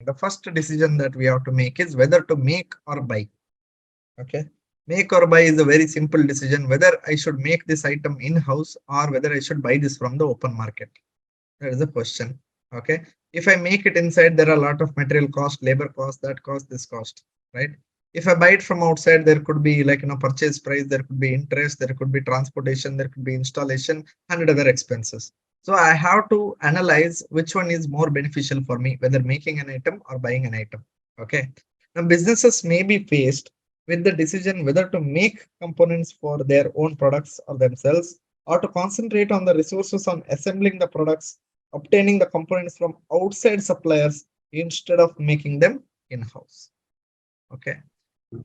The first decision that we have to make is whether to make or buy. Okay. Make or buy is a very simple decision, whether I should make this item in-house or whether I should buy this from the open market. That is the question. Okay. If I make it inside, there are a lot of material cost, labor cost, that cost, this cost, right? If I buy it from outside, there could be like, purchase price, there could be interest, there could be transportation, there could be installation, and other expenses. So I have to analyze which one is more beneficial for me, whether making an item or buying an item. Okay. Now businesses may be faced with the decision whether to make components for their own products or themselves, or to concentrate on the resources on assembling the products, obtaining the components from outside suppliers instead of making them in-house. Okay.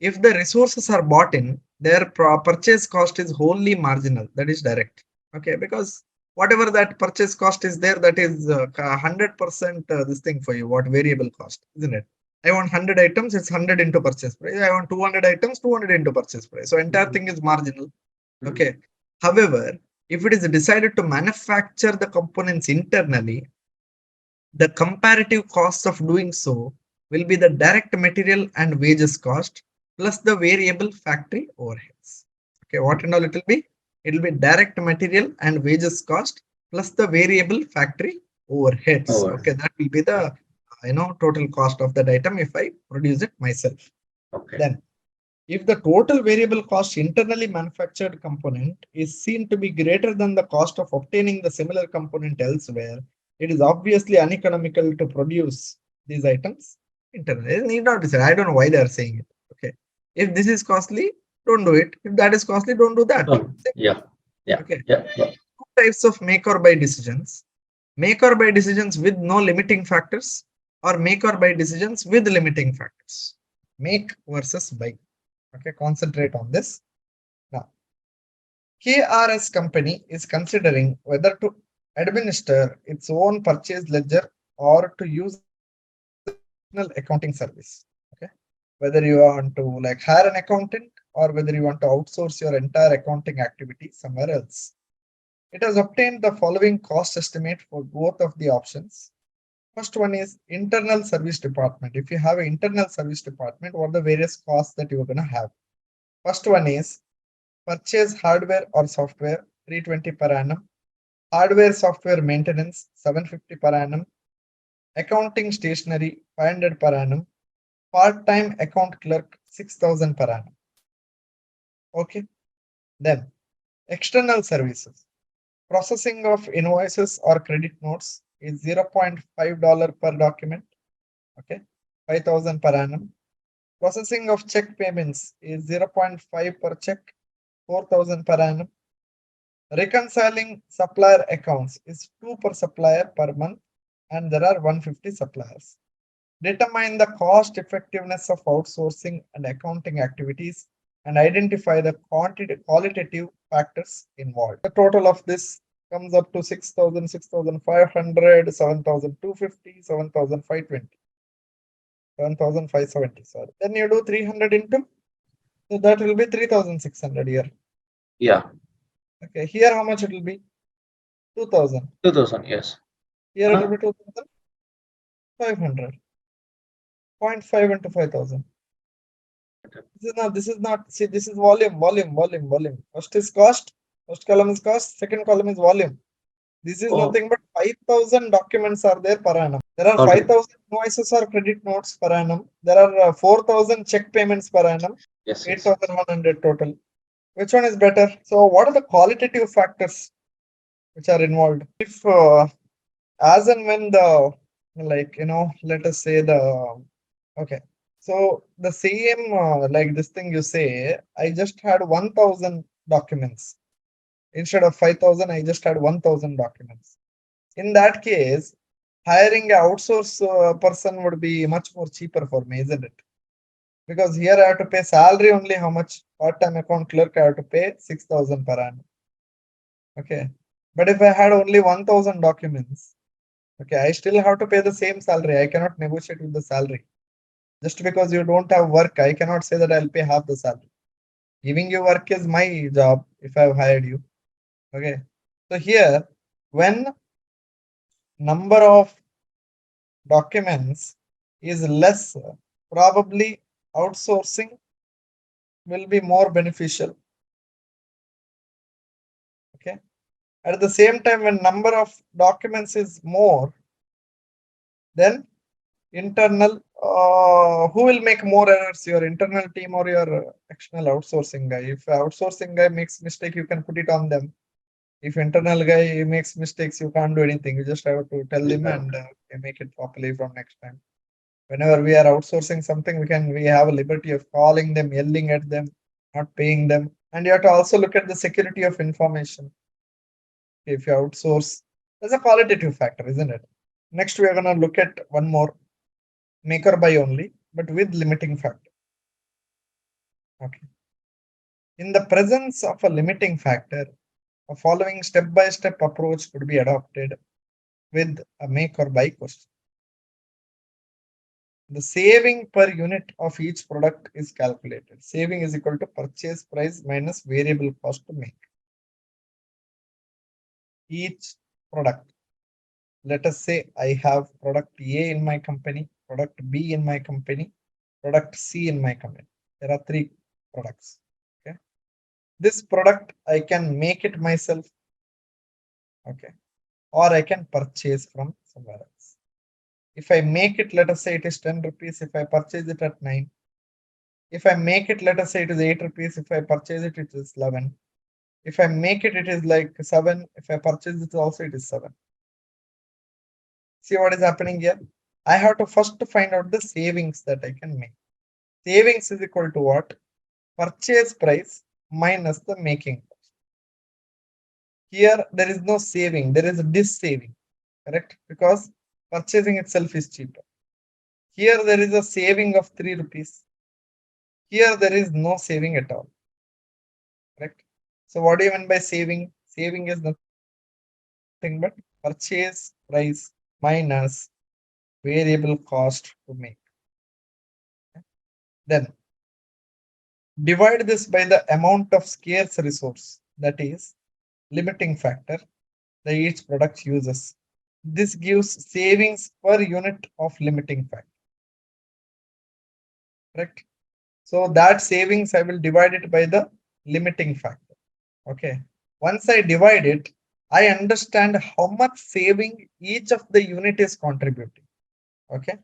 If the resources are bought in, their purchase cost is wholly marginal, that is direct. Okay, because whatever that purchase cost is there, that is 100% this thing for you, what variable cost, isn't it? I want 100 items, it's 100 into purchase price. I want 200 items, 200 into purchase price. So entire thing is marginal. Okay. However, if it is decided to manufacture the components internally, the comparative cost of doing so will be the direct material and wages cost plus the variable factory overheads. Okay, what and all it will be? It will be direct material and wages cost plus the variable factory overheads. Okay, that will be the total cost of that item if I produce it myself. Okay. Then, if the total variable cost internally manufactured component is seen to be greater than the cost of obtaining the similar component elsewhere, it is obviously uneconomical to produce these items internally. It need not be said. I don't know why they are saying it. Okay. If this is costly, don't do it. If that is costly, don't do that. Yeah. Yeah. Okay. Yeah. Yeah. Two types of make or buy decisions. Make or buy decisions with no limiting factors, or make or buy decisions with limiting factors. Make versus buy. Okay, concentrate on this. Now, KRS company is considering whether to administer its own purchase ledger or to use an external accounting service. Okay, whether you want to like hire an accountant or whether you want to outsource your entire accounting activity somewhere else. It has obtained the following cost estimate for both of the options. First one is internal service department. If you have an internal service department, what are the various costs that you're going to have? First one is purchase hardware or software 320 per annum, hardware software maintenance 750 per annum, accounting stationery 500 per annum, part-time account clerk 6000 per annum. Okay, then external services, processing of invoices or credit notes is $0.5 per document. Okay, 5000 per annum. Processing of check payments is 0.5 per check, 4000 per annum. Reconciling supplier accounts is 2 per supplier per month, and there are 150 suppliers. Determine the cost effectiveness of outsourcing and accounting activities and identify the qualitative factors involved. The total of this comes up to 6,000, 6,500, 7,250, 7,520, 7,570. Sorry. Then you do 300 into, so that will be 3,600 here. Yeah. Okay, here how much it will be? 2,000. 2,000, yes. Here it will be 2,500. 0.5 into 5,000. This is not, see, this is volume. First is cost, first column is cost, second column is volume. This is nothing but 5,000 documents are there per annum. There are 5,000 invoices or credit notes per annum. There are 4,000 check payments per annum. Yes. 8,100 total. Which one is better? So what are the qualitative factors which are involved? If as and when the, like, let us say okay, so the same like this thing you say, I just had 1,000 documents. Instead of 5,000, I just had 1,000 documents. In that case, hiring an outsource person would be much more cheaper for me, isn't it? Because here I have to pay salary only how much? Part-time account clerk, I have to pay 6,000 per annum. Okay. But if I had only 1,000 documents, okay, I still have to pay the same salary. I cannot negotiate with the salary. Just because you don't have work, I cannot say that I'll pay half the salary. Giving you work is my job if I've hired you. Okay. So here, when number of documents is less, probably outsourcing will be more beneficial. Okay. At the same time, when number of documents is more, then internal, who will make more errors, your internal team or your external outsourcing guy? If outsourcing guy makes mistake, you can put it on them. If internal guy makes mistakes, you can't do anything. You just have to tell him Yeah. and make it properly from next time. Whenever we are outsourcing something, we have a liberty of calling them, yelling at them, not paying them. And you have to also look at the security of information. If you outsource, there's a qualitative factor, isn't it? Next, we are going to look at one more, make or buy only, but with limiting factor. Okay. In the presence of a limiting factor, a following step-by-step approach could be adopted with a make or buy question. The saving per unit of each product is calculated. Saving is equal to purchase price minus variable cost to make each product. Let us say I have product A in my company, product B in my company, product C in my company. There are 3 products. Okay. This product I can make it myself. Okay. Or I can purchase from somewhere else. If I make it, let us say it is 10 rupees. If I purchase it at 9. If I make it, let us say it is 8 rupees. If I purchase it, it is 11. If I make it, it is like 7. If I purchase it also, it is 7. See what is happening here? I have to first find out the savings that I can make. Savings is equal to what? Purchase price minus the making cost. Here, there is no saving. There is a dis-saving, correct? Because purchasing itself is cheaper. Here, there is a saving of 3 rupees. Here, there is no saving at all, correct? So what do you mean by saving? Saving is nothing but purchase price minus variable cost to make. Then divide this by the amount of scarce resource, that is limiting factor, that each product uses. This gives savings per unit of limiting factor. Correct? So that savings I will divide it by the limiting factor. Okay. Once I divide it, I understand how much saving each of the unit is contributing. Okay.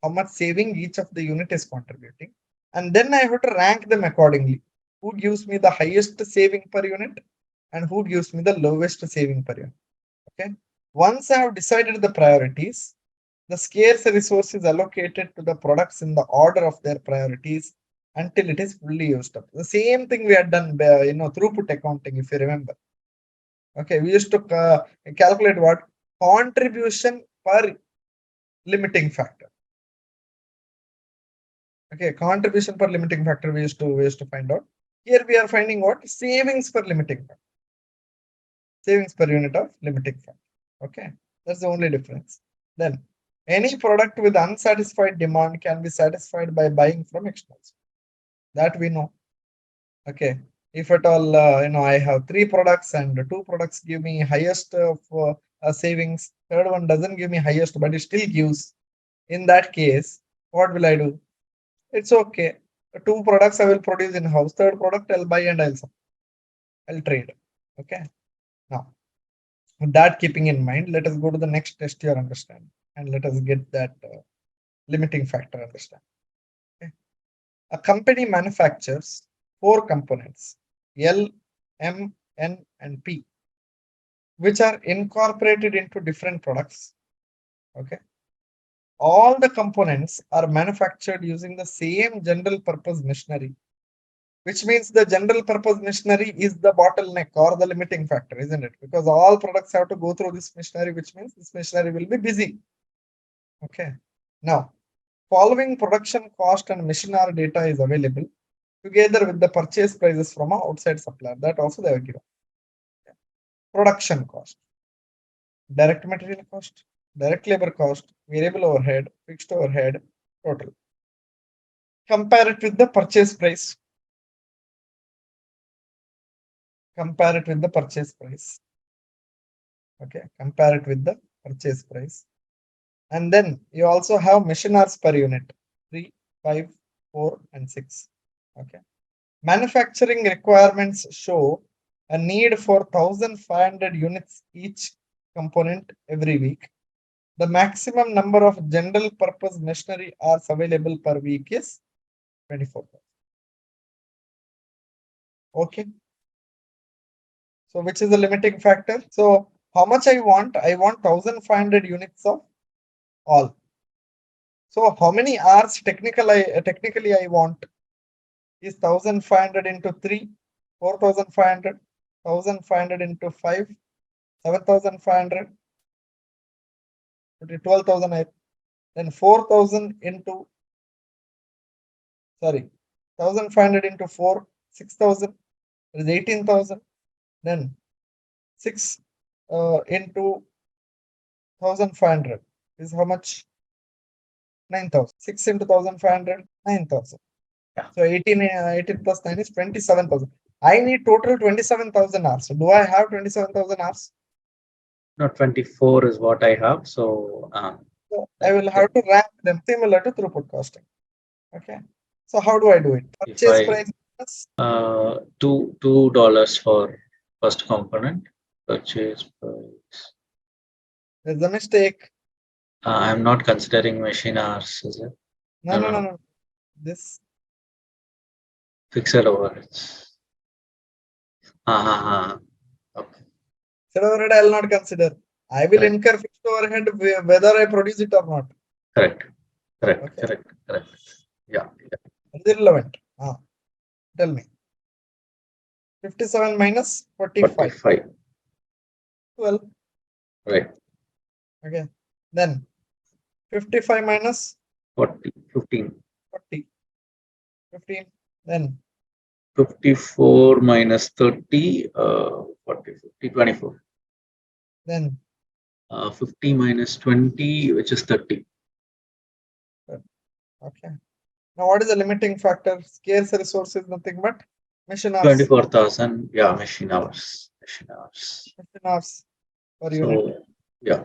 How much saving each of the unit is contributing. And then I have to rank them accordingly. Who gives me the highest saving per unit and who gives me the lowest saving per unit. Okay. Once I have decided the priorities, the scarce resource is allocated to the products in the order of their priorities until it is fully used up. The same thing we had done, throughput accounting, if you remember. Okay, we used to calculate what? Contribution per limiting factor. Okay, contribution per limiting factor we used to find out. Here we are finding what? Savings per limiting factor. Savings per unit of limiting factor. Okay, that's the only difference. Then any product with unsatisfied demand can be satisfied by buying from externals. That we know. Okay, if at all, I have 3 products and 2 products give me highest of savings, third one doesn't give me highest, but it still gives. In that case, what will I do? It's okay. 2 products I will produce in house. Third product I'll buy and I'll trade. Okay. Now, with that keeping in mind, let us go to the next test your understanding and let us get that limiting factor understand. Okay. A company manufactures 4 components, L, M, N, and P, which are incorporated into different products. Okay. All the components are manufactured using the same general purpose machinery, which means the general purpose machinery is the bottleneck or the limiting factor, isn't it? Because all products have to go through this machinery, which means this machinery will be busy. Okay. Now, following production cost and machine hour data is available together with the purchase prices from an outside supplier. That also they have given. Production cost, direct material cost, direct labor cost, variable overhead, fixed overhead, total. Compare it with the purchase price. Compare it with the purchase price. Okay, compare it with the purchase price. And then you also have machine hours per unit, 3, 5, 4, and 6. Okay. Manufacturing requirements show a need for 1,500 units each component every week. The maximum number of general purpose machinery hours available per week is 24. Okay. So which is the limiting factor? So how much I want? I want 1,500 units of all. So how many hours technically I want is 1,500 into 3, 4,500, 1,500 into 5, 7,500, 12,000, then 4,000 into, sorry, 1,500 into 4, 6,000, is 18,000, then 6 into 1,500 is how much? 9,000. 6 into 1,500, 9,000. Yeah. So 18 plus 9 is 27,000. I need total 27,000 hours. So do I have 27,000 hours? No, 24 is what I have. So, So I will have to rank them similar to throughput costing. Okay. So how do I do it? if Purchase I price minus $2 for first component, purchase price. there's a mistake. I'm not considering machine hours, is it? No. This Fixed overheads. Okay. fixed overhead I will not consider. I will Correct. incur fixed overhead whether I produce it or not. Correct. Okay. Yeah. It's irrelevant. Tell me. 57 minus 45. 45. 12. Right. Okay. Then 55 minus 40. 15. 40. 15. Then 54 minus 30. 40, 50, 24. Then 50 minus 20, which is 30. okay. Now what is the limiting factor? Scarce resource is nothing but machine hours. 24,000. Yeah, machine hours. Machine hours per unit. So, yeah.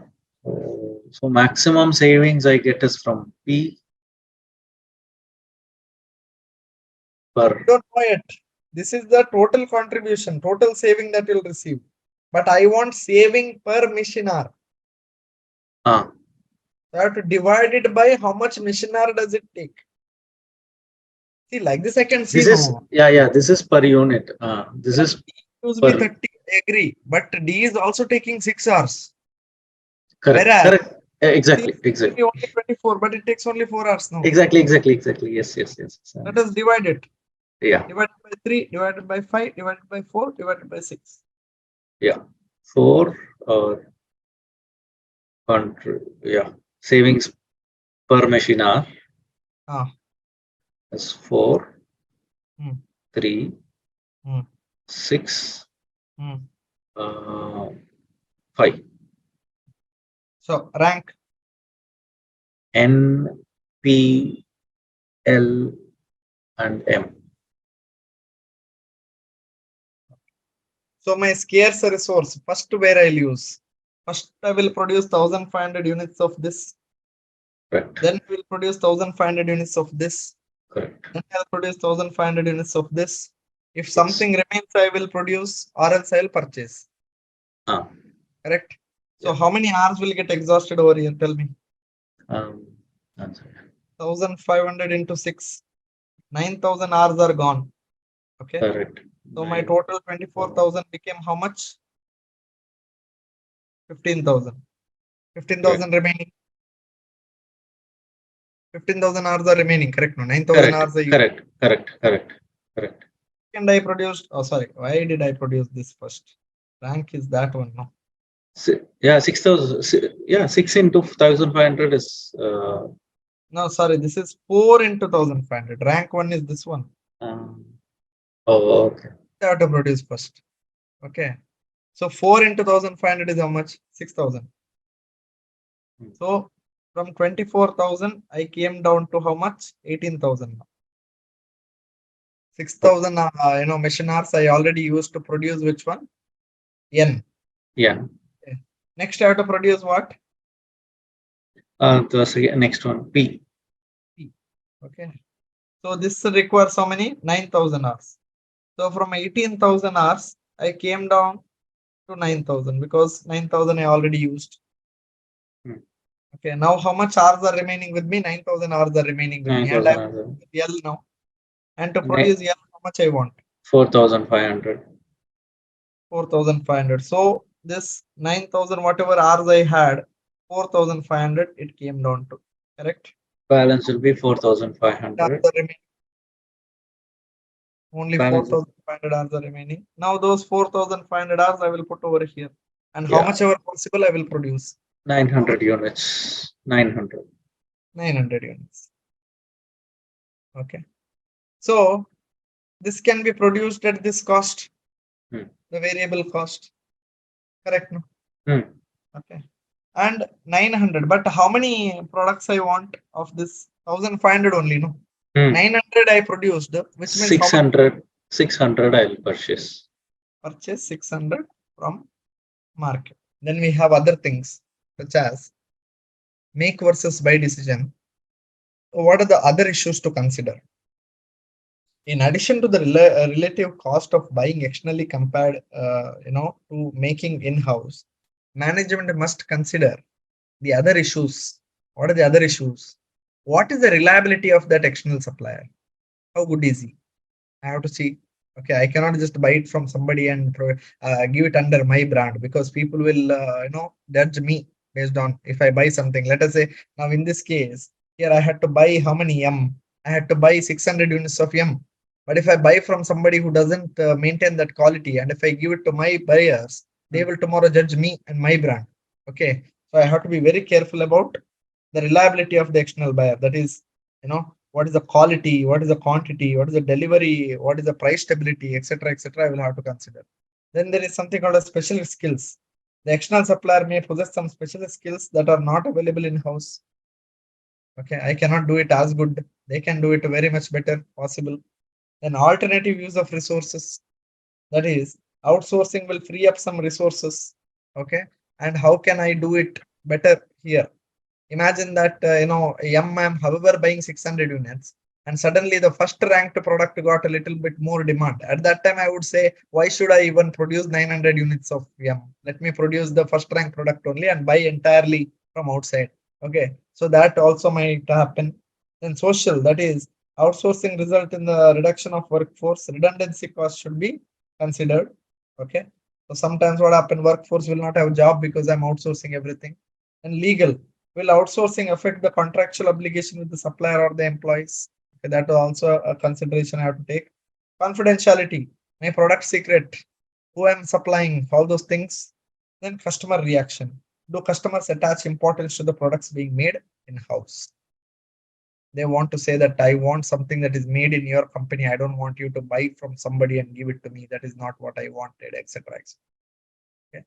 So maximum savings I get is from P per. Don't know it. This is the total contribution, total saving that you'll receive. But I want saving per machine hour. Ah, So I have to divide it by how much machine hour does it take. See, like this I can see. this is, this is per unit. This is Use per. me 30, I agree. But D is also taking 6 hours. Correct. Whereas, Correct. Exactly. C is Exactly. only 24, but it takes only 4 hours now. Exactly. Yes. Let us divide it. Yeah. Divided by 3, divided by 5, divided by 4, divided by 6. Yeah. 4 savings per machine hour is 4, 3, 6, 5. So rank N, P, L, and M. So my scarce resource, first where I'll use. First I will produce 1,500 units of this. Correct. Then we will produce 1,500 units of this. Correct. Then I'll produce 1,500 units of this. If something remains, I will produce or else I'll purchase. Correct. So how many hours will get exhausted over here? Tell me. 1,500 into 6. 9,000 hours are gone. Okay. Correct. So my total 24,000 became how much? 15,000. 15,000 remaining. 15,000 hours are remaining. Correct? No, 9,000 hours. Correct. And I produced. Oh, sorry. Why did I produce this first? Rank is that one. No. 6,000. Yeah, 6 into 1,500 is. No, sorry. This is 4 into 1,500. Rank 1 is this one. Okay. I have to produce first. Okay. So 4 into 1,500 is how much? 6,000. So from 24,000, I came down to how much? 18,000. 6,000, machine hours I already used to produce which one? N. Yeah. Okay. Next, I have to produce what? The next one, P. P. Okay. So this requires how many? 9,000 hours. So from 18,000 hours, I came down to 9,000 because 9,000 I already used. Hmm. Okay. Now how much hours are remaining with me? 9,000 hours are remaining with me. And I 9,000 want hours. L now. And to produce L, how much I want? 4,500. 4,500. So this 9,000, whatever hours I had, 4,500 it came down to. Correct? Balance will be Hours 4,500. are remaining. Only Balance 4,500 hours are remaining. Now those 4,500 hours I will put over here. And how yeah, much ever possible I will produce? How 900 much? units. 900. 900 units. Okay. So this can be produced at this cost, Hmm. the variable cost. Correct? No? Hmm. Okay. And 900. But how many products I want of this? 1,500 only, no? Hmm. 900 I produced, which means how much 600. 600 I'll purchase. purchase? 600 from market. Then we have other things such as make versus buy decision. What are the other issues to consider? In addition to the relative cost of buying externally compared, to making in-house, management must consider the other issues. What are the other issues? What is the reliability of that external supplier? How good is he? I have to see. Okay, I cannot just buy it from somebody and give it under my brand because people will, judge me based on if I buy something. Let us say now in this case, here I had to buy how many M? I had to buy 600 units of M. But if I buy from somebody who doesn't maintain that quality, and if I give it to my buyers, they will tomorrow judge me and my brand. Okay, so I have to be very careful about the reliability of the external buyer. That is, what is the quality, what is the quantity, what is the delivery, what is the price stability, etc., etc. I will have to consider. Then there is something called as special skills. The external supplier may possess some special skills that are not available in house. Okay, I cannot do it as good. They can do it very much better possible. Then alternative use of resources. That is, outsourcing will free up some resources. Okay, and how can I do it better here? Imagine that I'm however buying 600 units, and suddenly the first ranked product got a little bit more demand. At that time I would say, why should I even produce 900 units of M? Let me produce the first ranked product only and buy entirely from outside. Okay, so that also might happen. Then social, that is, outsourcing result in the reduction of workforce. Redundancy cost should be considered. Okay, so sometimes what happen, workforce will not have a job because I'm outsourcing everything. And legal, will outsourcing affect the contractual obligation with the supplier or the employees? Okay, that is also a consideration I have to take. Confidentiality, my product secret, who I'm supplying, all those things. Then customer reaction. Do customers attach importance to the products being made in-house? They want to say that I want something that is made in your company. I don't want you to buy from somebody and give it to me. That is not what I wanted, etc. Okay.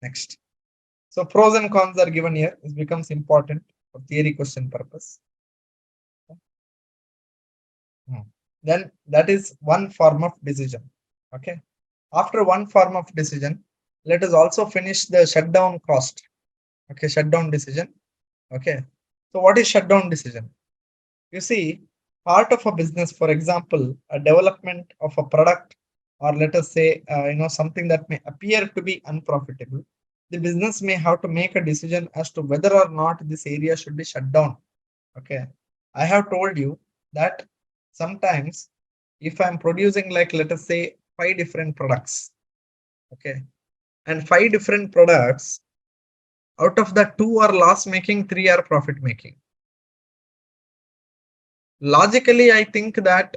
Next. So pros and cons are given here. This becomes important for theory question purpose. Then that is one form of decision. Okay. After one form of decision, let us also finish the shutdown cost. Okay, shutdown decision. Okay. So what is shutdown decision? You see, part of a business, for example, a development of a product, or let us say, something that may appear to be unprofitable, the business may have to make a decision as to whether or not this area should be shut down. Okay, I have told you that sometimes if I'm producing, like, let us say, 5 different products, okay, and 5 different products, out of the 2 are loss making, 3 are profit making. Logically, I think that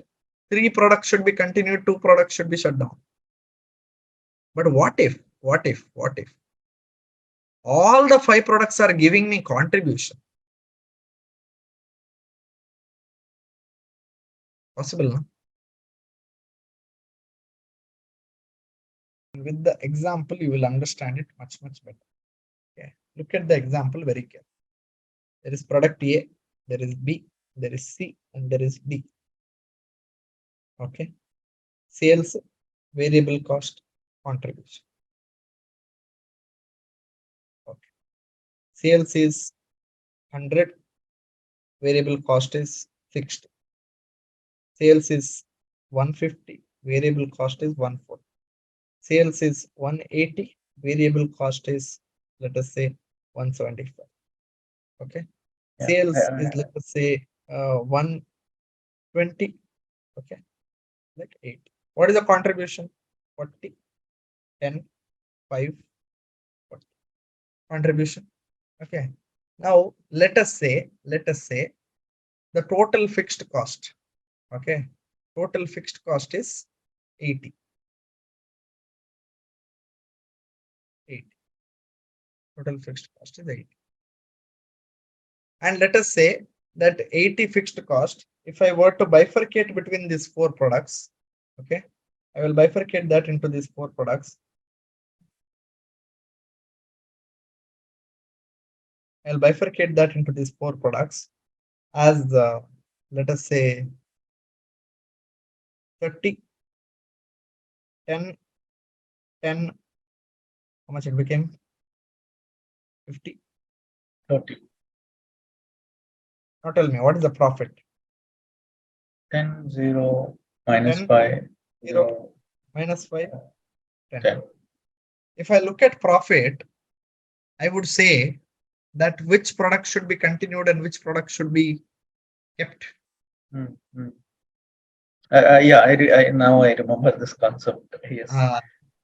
3 products should be continued, 2 products should be shut down. But what if all the 5 products are giving me contribution? Possible, no? With the example, you will understand it much better. Okay, look at the example very carefully. There is product A, there is B, there is C, and there is D. Okay, sales, variable cost, contribution. Okay, sales is 100, variable cost is fixed. Sales is 150, variable cost is 140. Sales is 180, variable cost is, let us say, 175. Okay. Yeah. Sales is, let us say, 120. Okay. Like 8. What is the contribution? 40, 10, 5, 40. Contribution. Okay. Now let us say the total fixed cost. Okay. Total fixed cost is 80. 80. Total fixed cost is 80. And let us say that 80 fixed cost, if I were to bifurcate between these 4 products, okay, I will bifurcate that into these 4 products. I'll bifurcate that into these 4 products as, let us say, 30, 10, 10, how much it became? 50. 30. Now tell me, what is the profit? 10, 0, minus 10, 5, 0, minus 5, 10. 10. If I look at profit, I would say that which product should be continued and which product should be kept. Yeah, now I remember this concept. Yes.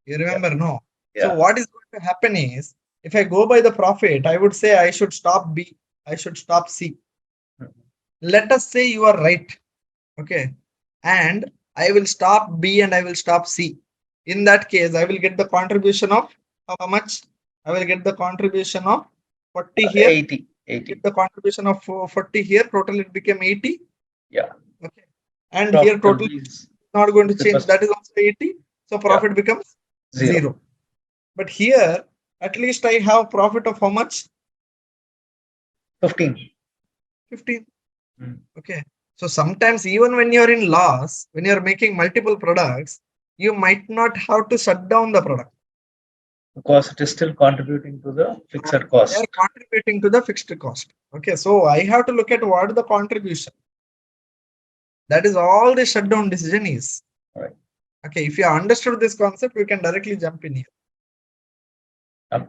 You remember, no? Yeah. So what is going to happen is, if I go by the profit, I would say I should stop B, I should stop C. Let us say you are right. Okay. And I will stop B and I will stop C. In that case, I will get the contribution of how much? I will get the contribution of 40 here. 80. Get the contribution of 40 here. Total it became 80. Yeah. Okay. And here total is not going to change. That is also 80. So profit becomes 0. But here, at least I have profit of how much? 15. 15. Okay. So sometimes even when you're in loss, when you're making multiple products, you might not have to shut down the product. Because it is still contributing to the fixed cost. They are contributing to the fixed cost. Okay. So I have to look at what the contribution. That is all the shutdown decision is. Right. Okay. If you understood this concept, we can directly jump in here. Okay.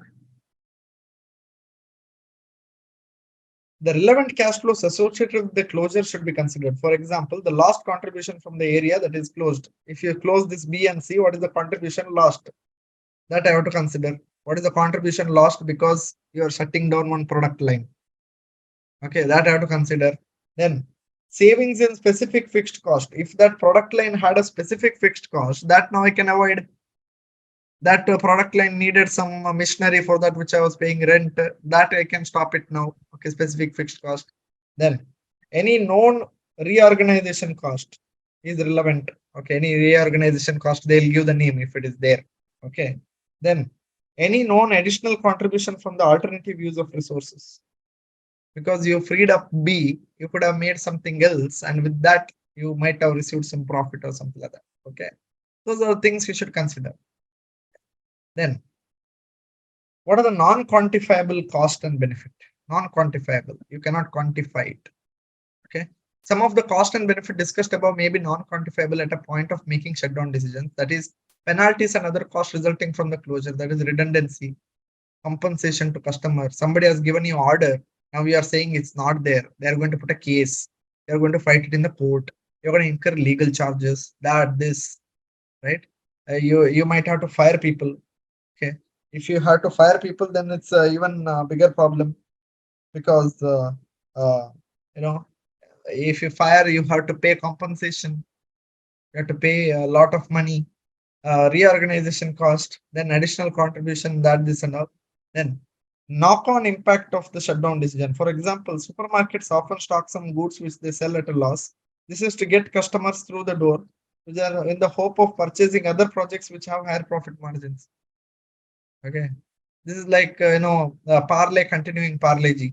The relevant cash flows associated with the closure should be considered. For example, the lost contribution from the area that is closed. If you close this B and C, what is the contribution lost? That I have to consider. What is the contribution lost because you are shutting down one product line? Okay, that I have to consider. Then savings in specific fixed cost. If that product line had a specific fixed cost, that now I can avoid. That product line needed some machinery for that which I was paying rent, that I can stop it now. Okay, specific fixed cost. Then any known reorganization cost is relevant. Okay, any reorganization cost, they'll give the name if it is there. Okay, then any known additional contribution from the alternative use of resources. Because you freed up B, you could have made something else, and with that you might have received some profit or something like that. Okay, those are things you should consider. Then, what are the non-quantifiable cost and benefit? Non-quantifiable, you cannot quantify it. Okay. Some of the cost and benefit discussed above may be non-quantifiable at a point of making shutdown decisions. That is, penalties and other costs resulting from the closure. That is redundancy, compensation to customer. Somebody has given you order. Now you are saying it's not there. They are going to put a case. They are going to fight it in the court. You're going to incur legal charges. This, right? You might have to fire people. Okay. If you have to fire people, then it's even a bigger problem, because if you fire, you have to pay compensation, you have to pay a lot of money, reorganization cost, then additional contribution, that this and all. Then knock-on impact of the shutdown decision. For example, supermarkets often stock some goods which they sell at a loss. This is to get customers through the door, which are in the hope of purchasing other projects which have higher profit margins. Okay, this is like parlay continuing parlay.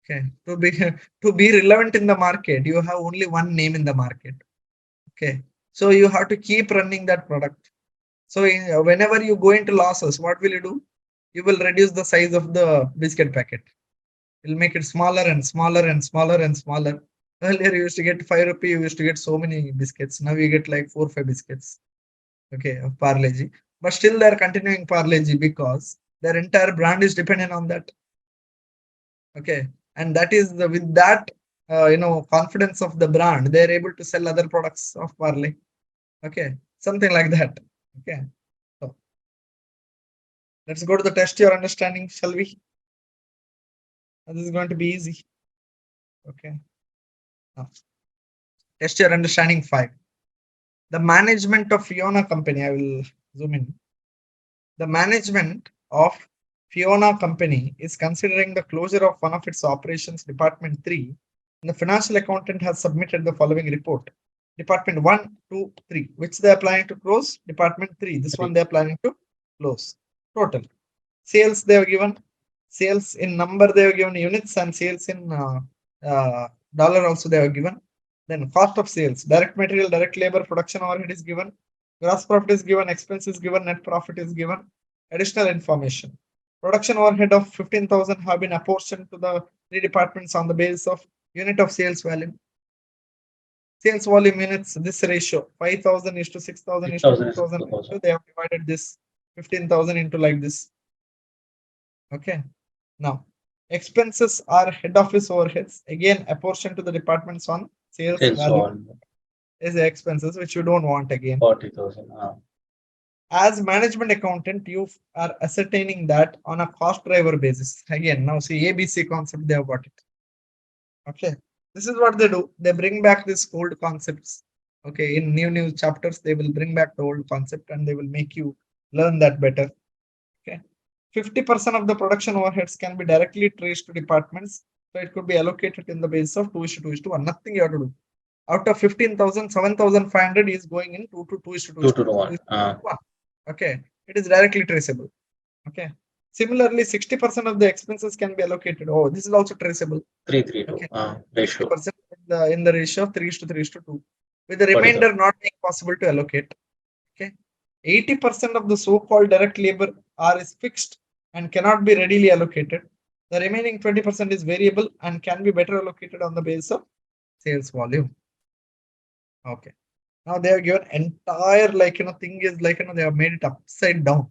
Okay, to be relevant in the market, you have only one name in the market. Okay, so you have to keep running that product. So whenever you go into losses, what will you do? You will reduce the size of the biscuit packet. We'll make it smaller and smaller and smaller and smaller. Earlier, you used to get 5 rupee, you used to get so many biscuits. Now you get like 4 or 5 biscuits, okay, of Parle-G. But still, they're continuing Parle-G because their entire brand is dependent on that. Okay, and that is with that confidence of the brand, they're able to sell other products of Parle. Okay, something like that. Okay, so let's go to the test your understanding, shall we? This is going to be easy. Okay, now test your understanding 5. The management of Fiona company, I will zoom in. The management of Fiona company is considering the closure of one of its operations, Department 3, and the financial accountant has submitted the following report. Department 1, 2, 3. Which they are planning to close? Department 3. This one they are planning to close. Total. Sales they have given. Sales in number they have given units, and sales in dollar also they have given. Then cost of sales, direct material, direct labor, production overhead is given. Gross profit is given, expense is given, net profit is given. Additional information. Production overhead of 15,000 have been apportioned to the 3 departments on the basis of unit of sales volume. Sales volume units, this ratio 5,000 is to 6,000 is to 2,000. They have divided this 15,000 into like this. Okay. Now, expenses are head office overheads. Again, apportioned to the departments on sales value is the expenses, which you don't want again. 40,000. As management accountant, you are ascertaining that on a cost driver basis. Again, now see ABC concept, they have got it. Okay. This is what they do. They bring back these old concepts. Okay. In new chapters, they will bring back the old concept and they will make you learn that better. Okay. 50% of the production overheads can be directly traced to departments. So it could be allocated in the basis of 2:2:1. Nothing you have to do. Out of 15,000, 7,500 is going in 2:2:1. Okay. It is directly traceable. Okay. Similarly, 60% of the expenses can be allocated. Oh, this is also traceable. 3:3:2. Okay. Ratio. 60% in the ratio of 3:3:2. With the remainder not being possible to allocate. Okay. 80% of the so-called direct labor is fixed and cannot be readily allocated. The remaining 20% is variable and can be better allocated on the basis of sales volume. Okay. Now they have given entire thing is they have made it upside down.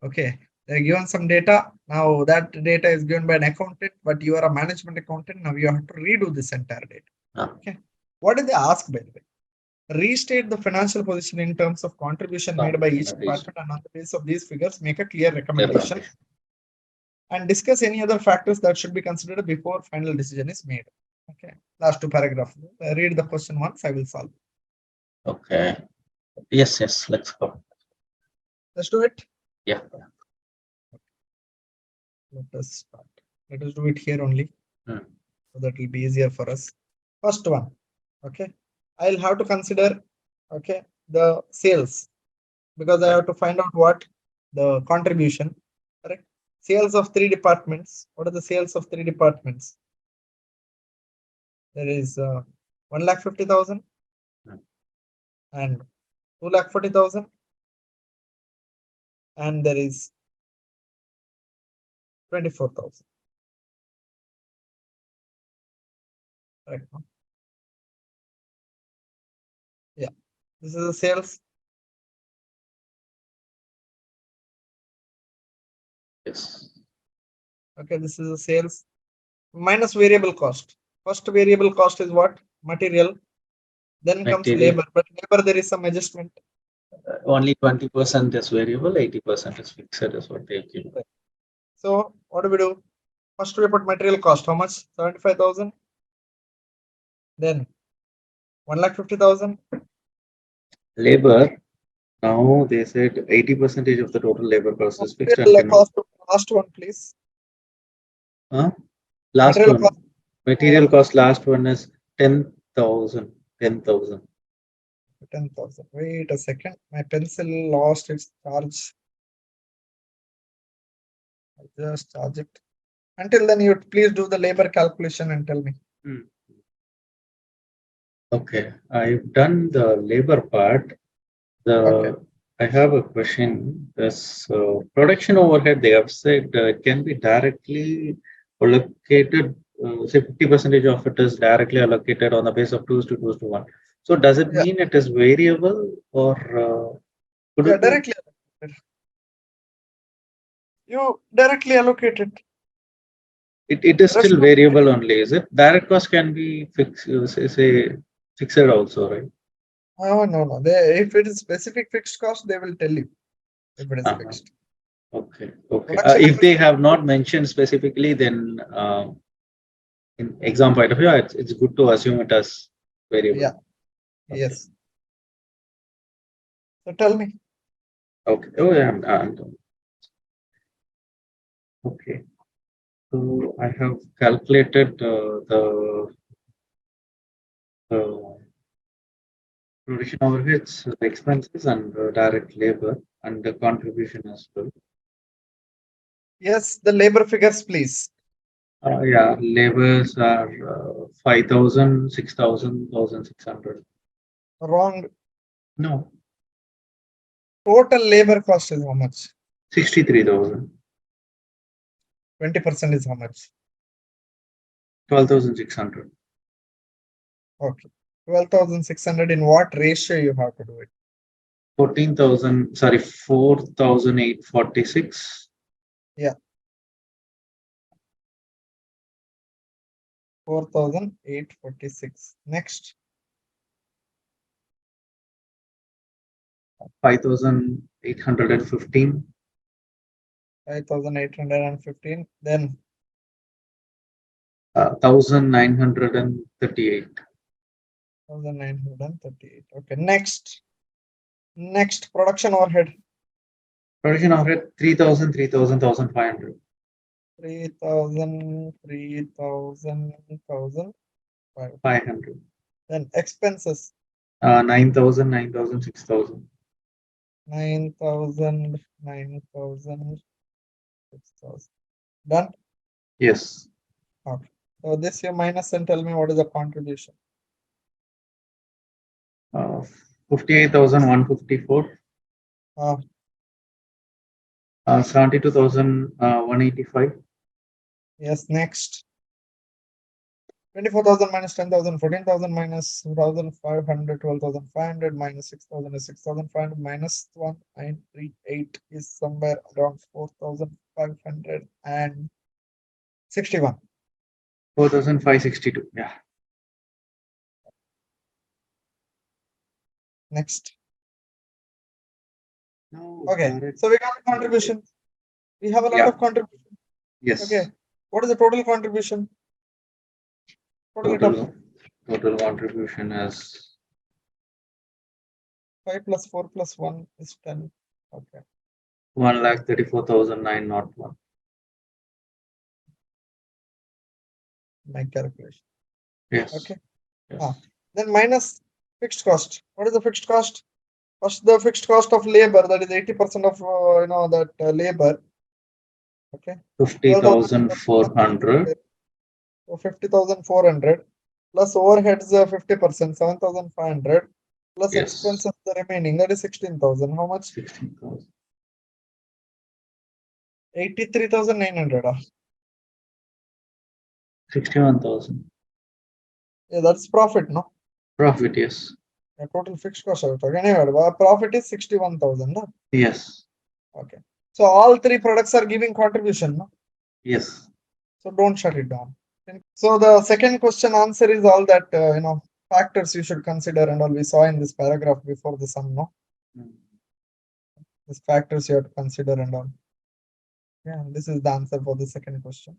Okay. They have given some data. Now that data is given by an accountant, but you are a management accountant. Now you have to redo this entire data. Okay. What did they ask, by the way? Restate the financial position in terms of contribution made by each department, and on the basis of these figures, make a clear recommendation and discuss any other factors that should be considered before final decision is made. Okay. Last 2 paragraphs. Read the question once, I will solve. Okay. Yes. Let's go. Let's do it. Yeah. Let us start. Let us do it here only. So that will be easier for us. First one. Okay. I'll have to consider, okay, the sales, because I have to find out what the contribution, correct? Sales of 3 departments. What are the sales of 3 departments? There is 1,50,000 and 2,40,000, and there is 24,000. Correct. Yeah, this is the sales. Yes. Okay, this is the sales minus variable cost. First variable cost is what? Material. Then comes labor, but labor there is some adjustment. Only 20% is variable, 80% is fixed, is what they give. So what do we do? First we put material cost. How much? 75,000. Then 1,50,000. Labor. Now they said 80% of the total labor cost is fixed. Cost, last one, please. Last material one. Cost. Material cost. Last one is 10,000. 10,000. 10,000. Wait a second. My pencil lost its charge. I'll just charge it. Until then, you please do the labor calculation and tell me. Okay, I've done the labor part. I have a question. This production overhead, they have said it can be directly allocated, say 50% of it is directly allocated on the base of 2:1. So does it Yeah. mean it is variable, or could Yeah, it be? directly allocated. You directly allocate it. It is Rest still of variable only, is it? Direct cost can be fixed, say fixed also, right? oh no. If it is specific fixed cost, they will tell you if it is Uh-huh. fixed. Okay, okay. Production If they efficiency. have not mentioned specifically, then in exam point of view, it's good to assume it as variable. Yeah. Okay, Yes. So tell me. okay. Oh, yeah, I'm done. Okay. So I have calculated the production overheads, the expenses, and direct labor, and the contribution as well. Yes, the labor figures, please. Yeah, labors are 5,000, 6,000, 1,600. Wrong. No, Total labor cost is how much? 63,000. 20% is how much? 12,600. Okay. 12,600 in what ratio you have to do it? 14,000, sorry, 4,846. Yeah. 4,846. Next. 5,815. 5,815. Then 1,938. 1,938. Okay. Next. Next. Production overhead. Production overhead 3,000, 3,000, 1,500. 3,000, 3,000, 1,005. 500. Then expenses. 9,000, 9,000, 6,000. 9,000, 9,000, 6,000. Done? Yes. Okay. So this you minus and tell me what is the contribution. 58,154. Uh, 72,185. yes, next. 24,000 minus 10,000, 14,000 minus 2,500, 12,500 minus 6,000 is 6,500 minus 1,938 is somewhere around 4,561. 4,562. Yeah. Next. Now, Okay. So we got the contribution. We have a lot of contribution. Yes. Okay. What is the total contribution? Total contribution is 5 plus 4 plus 1 is 10. Okay. 1,34,901. My calculation. Yes. Okay. Yes. Then minus fixed cost. What is the fixed cost? First, the fixed cost of labor, that is 80% of that labor. Okay. 50,400. So 50,400 plus overheads 50%, 7,500 plus Yes. expenses the remaining, that is 16,000. How much? 16,000. 83,900. 61,000. Yeah, that's profit, no? Profit, yes. Yeah, total fixed cost. Anyway, profit is 61,000. No? Yes. Okay. So all three products are giving contribution, no? Yes. So don't shut it down. So the second question answer is all that factors you should consider and all we saw in this paragraph before the sum, no? These factors you have to consider and all. Yeah, this is the answer for the second question.